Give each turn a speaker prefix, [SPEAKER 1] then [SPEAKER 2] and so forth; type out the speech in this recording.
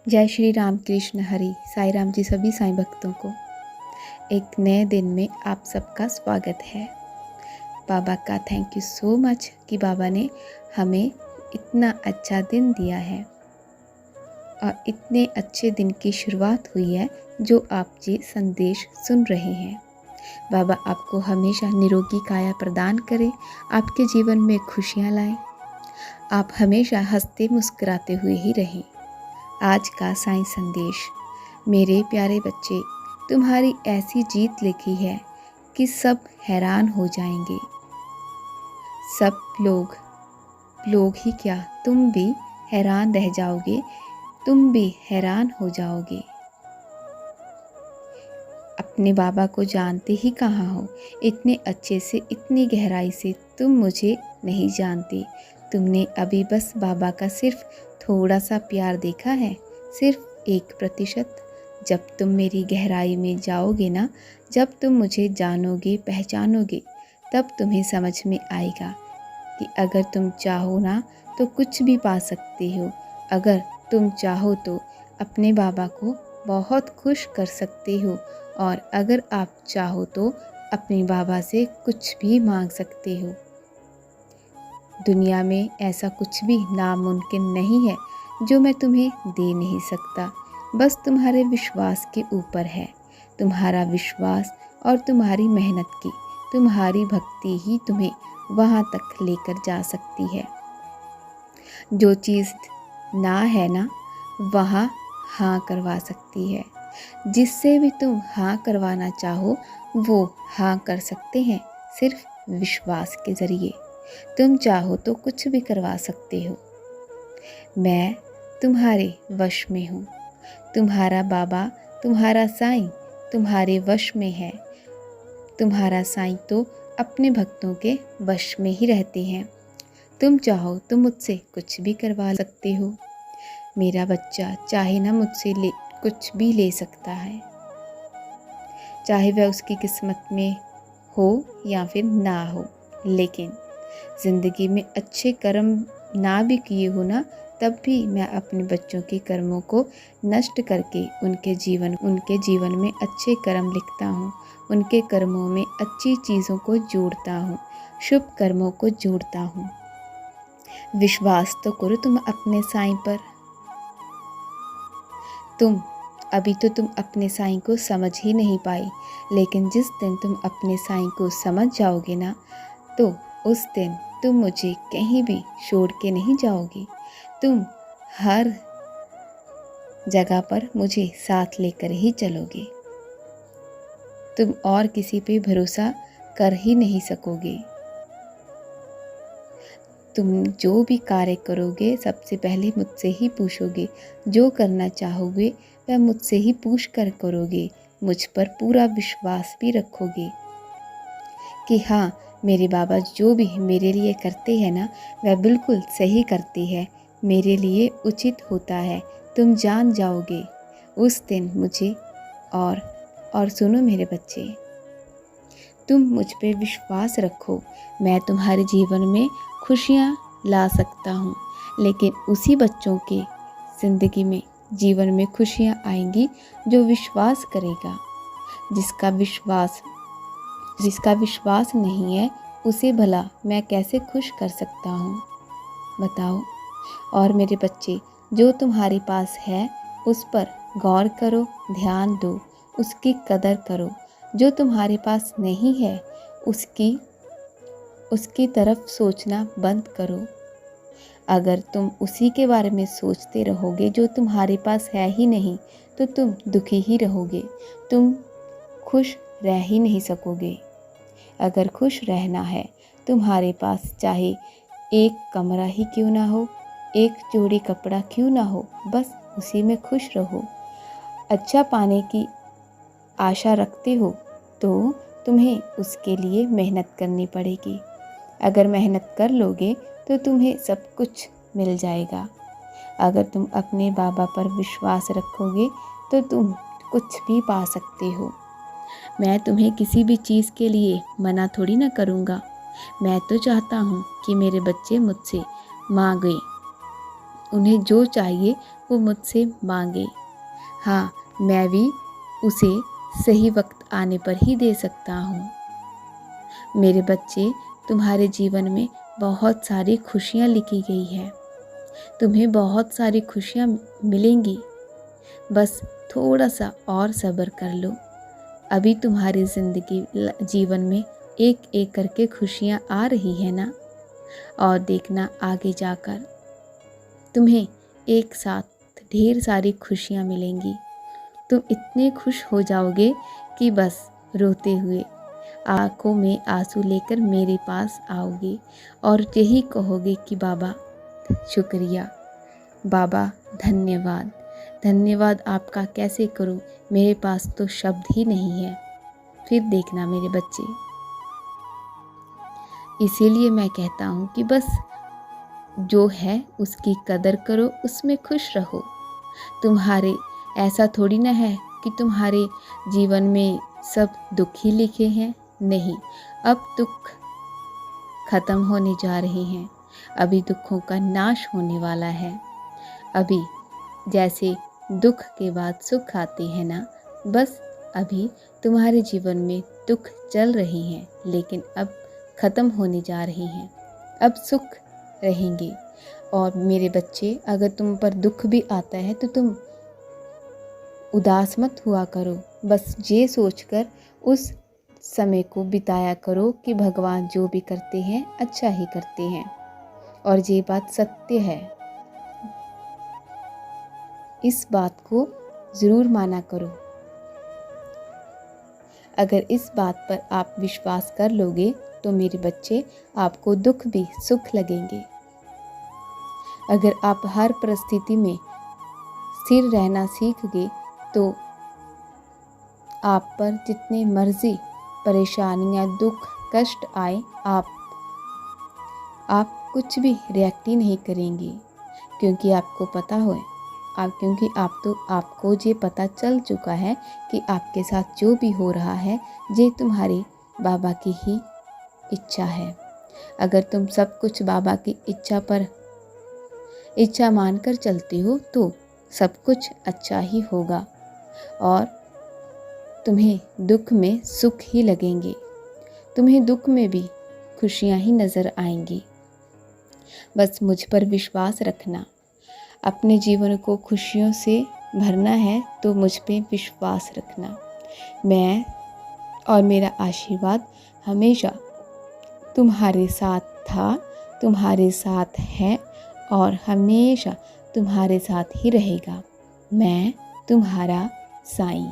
[SPEAKER 1] जय श्री राम कृष्ण हरि साईं राम जी सभी साईं भक्तों को एक नए दिन में आप सबका स्वागत है। बाबा का थैंक यू सो मच कि बाबा ने हमें इतना अच्छा दिन दिया है और इतने अच्छे दिन की शुरुआत हुई है जो आप जी संदेश सुन रहे हैं। बाबा आपको हमेशा निरोगी काया प्रदान करे, आपके जीवन में खुशियाँ लाएं, आप हमेशा हंसते मुस्कुराते हुए ही रहें। आज का साईं संदेश। मेरे प्यारे बच्चे, तुम्हारी ऐसी जीत लिखी है कि सब हैरान हो जाएंगे। सब लोग ही क्या, तुम भी हैरान रह जाओगे, तुम भी हैरान हो जाओगे। अपने बाबा को जानते ही कहाँ हो, इतने अच्छे से, इतनी गहराई से तुम मुझे नहीं जानते। तुमने अभी बस बाबा का सिर्फ थोड़ा सा प्यार देखा है, सिर्फ 1%। जब तुम मेरी गहराई में जाओगे ना, जब तुम मुझे जानोगे, पहचानोगे, तब तुम्हें समझ में आएगा कि अगर तुम चाहो ना तो कुछ भी पा सकते हो। अगर तुम चाहो तो अपने बाबा को बहुत खुश कर सकते हो, और अगर आप चाहो तो अपने बाबा से कुछ भी मांग सकते हो। दुनिया में ऐसा कुछ भी नामुमकिन नहीं है जो मैं तुम्हें दे नहीं सकता। बस तुम्हारे विश्वास के ऊपर है। तुम्हारा विश्वास और तुम्हारी मेहनत की, तुम्हारी भक्ति ही तुम्हें वहाँ तक लेकर जा सकती है। जो चीज़ ना है ना, वहाँ हाँ करवा सकती है। जिससे भी तुम हाँ करवाना चाहो वो हाँ कर सकते हैं, सिर्फ विश्वास के ज़रिए। तुम चाहो तो कुछ भी करवा सकते हो। मैं तुम्हारे वश में हूँ। तुम्हारा बाबा, तुम्हारा साईं तुम्हारे वश में है। तुम्हारा साईं तो अपने भक्तों के वश में ही रहते हैं। तुम चाहो तो मुझसे कुछ भी करवा सकते हो। मेरा बच्चा चाहे ना मुझसे कुछ भी ले सकता है, चाहे वह उसकी किस्मत में हो या फिर ना हो। लेकिन ज़िंदगी में अच्छे कर्म ना भी किए हो ना, तब भी मैं अपने बच्चों के कर्मों को नष्ट करके उनके जीवन में अच्छे कर्म लिखता हूँ। उनके कर्मों में अच्छी चीज़ों को जोड़ता हूँ, शुभ कर्मों को जोड़ता हूँ। विश्वास तो करो तुम अपने साईं पर। अभी तो तुम अपने साईं को समझ ही नहीं पाई, लेकिन जिस दिन तुम अपने साईं को समझ जाओगे ना, तो उस दिन तुम मुझे कहीं भी छोड़ के नहीं जाओगी। तुम हर जगह पर मुझे साथ लेकर ही चलोगे। तुम और किसी पे भरोसा कर ही नहीं सकोगे। तुम जो भी कार्य करोगे सबसे पहले मुझसे ही पूछोगे। जो करना चाहोगे वह मुझसे ही पूछ कर करोगे। मुझ पर पूरा विश्वास भी रखोगे कि हाँ, मेरे बाबा जो भी मेरे लिए करते हैं ना, वह बिल्कुल सही करते हैं, मेरे लिए उचित होता है। तुम जान जाओगे उस दिन मुझे। और सुनो मेरे बच्चे, तुम मुझ पे विश्वास रखो। मैं तुम्हारे जीवन में खुशियाँ ला सकता हूँ, लेकिन उसी बच्चों के ज़िंदगी में जीवन में खुशियाँ आएंगी जो विश्वास करेगा। जिसका विश्वास नहीं है उसे भला मैं कैसे खुश कर सकता हूँ, बताओ। और मेरे बच्चे, जो तुम्हारे पास है उस पर गौर करो, ध्यान दो, उसकी कदर करो। जो तुम्हारे पास नहीं है उसकी तरफ सोचना बंद करो। अगर तुम उसी के बारे में सोचते रहोगे जो तुम्हारे पास है ही नहीं, तो तुम दुखी ही रहोगे, तुम खुश रह ही नहीं सकोगे। अगर खुश रहना है, तुम्हारे पास चाहे एक कमरा ही क्यों ना हो, एक जोड़ी कपड़ा क्यों ना हो, बस उसी में खुश रहो। अच्छा पाने की आशा रखते हो तो तुम्हें उसके लिए मेहनत करनी पड़ेगी। अगर मेहनत कर लोगे तो तुम्हें सब कुछ मिल जाएगा। अगर तुम अपने बाबा पर विश्वास रखोगे तो तुम कुछ भी पा सकते हो। मैं तुम्हें किसी भी चीज़ के लिए मना थोड़ी ना करूँगा। मैं तो चाहता हूँ कि मेरे बच्चे मुझसे मांगें उन्हें जो चाहिए वो मुझसे मांगे। हाँ, मैं भी उसे सही वक्त आने पर ही दे सकता हूँ। मेरे बच्चे, तुम्हारे जीवन में बहुत सारी खुशियाँ लिखी गई है। तुम्हें बहुत सारी खुशियाँ मिलेंगी। बस थोड़ा सा और सब्र कर लो। अभी तुम्हारी ज़िंदगी जीवन में एक एक करके खुशियाँ आ रही है ना। और देखना आगे जाकर तुम्हें एक साथ ढेर सारी खुशियाँ मिलेंगी। तुम इतने खुश हो जाओगे कि बस रोते हुए आंखों में आंसू लेकर मेरे पास आओगे और यही कहोगे कि बाबा शुक्रिया, बाबा धन्यवाद। धन्यवाद आपका कैसे करूं, मेरे पास तो शब्द ही नहीं है। फिर देखना मेरे बच्चे, इसीलिए मैं कहता हूं कि बस जो है उसकी कदर करो, उसमें खुश रहो। तुम्हारे ऐसा थोड़ी ना है कि तुम्हारे जीवन में सब दुख ही लिखे हैं। नहीं, अब दुख खत्म होने जा रहे हैं। अभी दुखों का नाश होने वाला है। अभी जैसे दुख के बाद सुख आते हैं ना, बस अभी तुम्हारे जीवन में दुख चल रहे हैं, लेकिन अब खत्म होने जा रहे हैं। अब सुख रहेंगे। और मेरे बच्चे, अगर तुम पर दुख भी आता है तो तुम उदास मत हुआ करो। बस ये सोचकर उस समय को बिताया करो कि भगवान जो भी करते हैं अच्छा ही करते हैं, और ये बात सत्य है। इस बात को ज़रूर माना करो। अगर इस बात पर आप विश्वास कर लोगे तो मेरे बच्चे, आपको दुख भी सुख लगेंगे। अगर आप हर परिस्थिति में स्थिर रहना सीख गए तो आप पर जितने मर्जी परेशानियां, दुख, कष्ट आए, आप कुछ भी रिएक्ट ही नहीं करेंगे, क्योंकि आपको पता हो, क्योंकि आपको ये पता चल चुका है कि आपके साथ जो भी हो रहा है ये तुम्हारे बाबा की ही इच्छा है। अगर तुम सब कुछ बाबा की इच्छा मानकर चलते हो तो सब कुछ अच्छा ही होगा और तुम्हें दुख में सुख ही लगेंगे। तुम्हें दुख में भी खुशियाँ ही नज़र आएंगी। बस मुझ पर विश्वास रखना। अपने जीवन को खुशियों से भरना है तो मुझ पे विश्वास रखना। मैं और मेरा आशीर्वाद हमेशा तुम्हारे साथ था, तुम्हारे साथ है और हमेशा तुम्हारे साथ ही रहेगा। मैं तुम्हारा साईं।